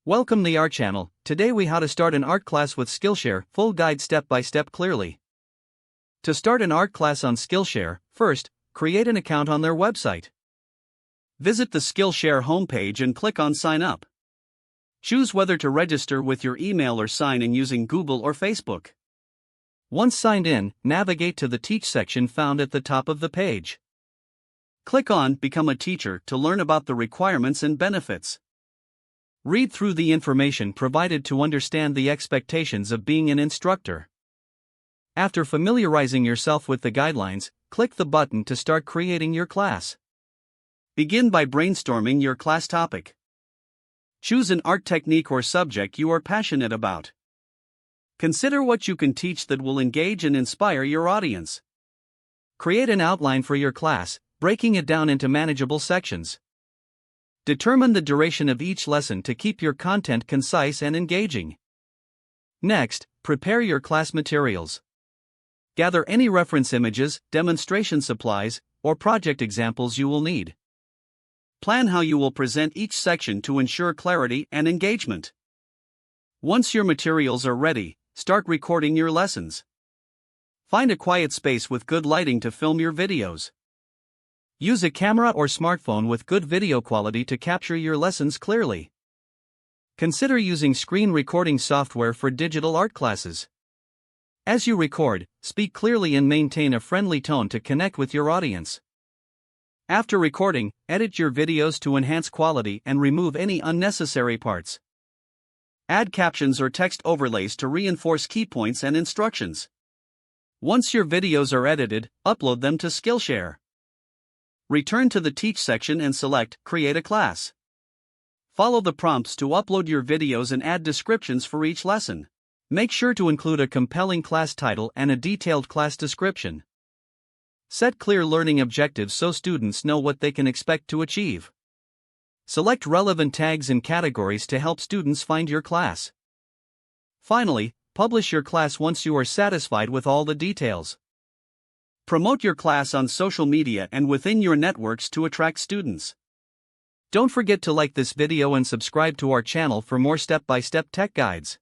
Welcome to our channel. Today we how to start an art class with Skillshare, full guide step by step clearly. To start an art class on Skillshare, first, create an account on their website. Visit the Skillshare homepage and click on sign up. Choose whether to register with your email or sign in using Google or Facebook. Once signed in, navigate to the Teach section found at the top of the page. Click on Become a Teacher to learn about the requirements and benefits. Read through the information provided to understand the expectations of being an instructor. After familiarizing yourself with the guidelines, click the button to start creating your class. Begin by brainstorming your class topic. Choose an art technique or subject you are passionate about. Consider what you can teach that will engage and inspire your audience. Create an outline for your class, breaking it down into manageable sections. Determine the duration of each lesson to keep your content concise and engaging. Next, prepare your class materials. Gather any reference images, demonstration supplies, or project examples you will need. Plan how you will present each section to ensure clarity and engagement. Once your materials are ready, start recording your lessons. Find a quiet space with good lighting to film your videos. Use a camera or smartphone with good video quality to capture your lessons clearly. Consider using screen recording software for digital art classes. As you record, speak clearly and maintain a friendly tone to connect with your audience. After recording, edit your videos to enhance quality and remove any unnecessary parts. Add captions or text overlays to reinforce key points and instructions. Once your videos are edited, upload them to Skillshare. Return to the Teach section and select Create a Class. Follow the prompts to upload your videos and add descriptions for each lesson. Make sure to include a compelling class title and a detailed class description. Set clear learning objectives so students know what they can expect to achieve. Select relevant tags and categories to help students find your class. Finally, publish your class once you are satisfied with all the details. Promote your class on social media and within your networks to attract students. Don't forget to like this video and subscribe to our channel for more step-by-step tech guides.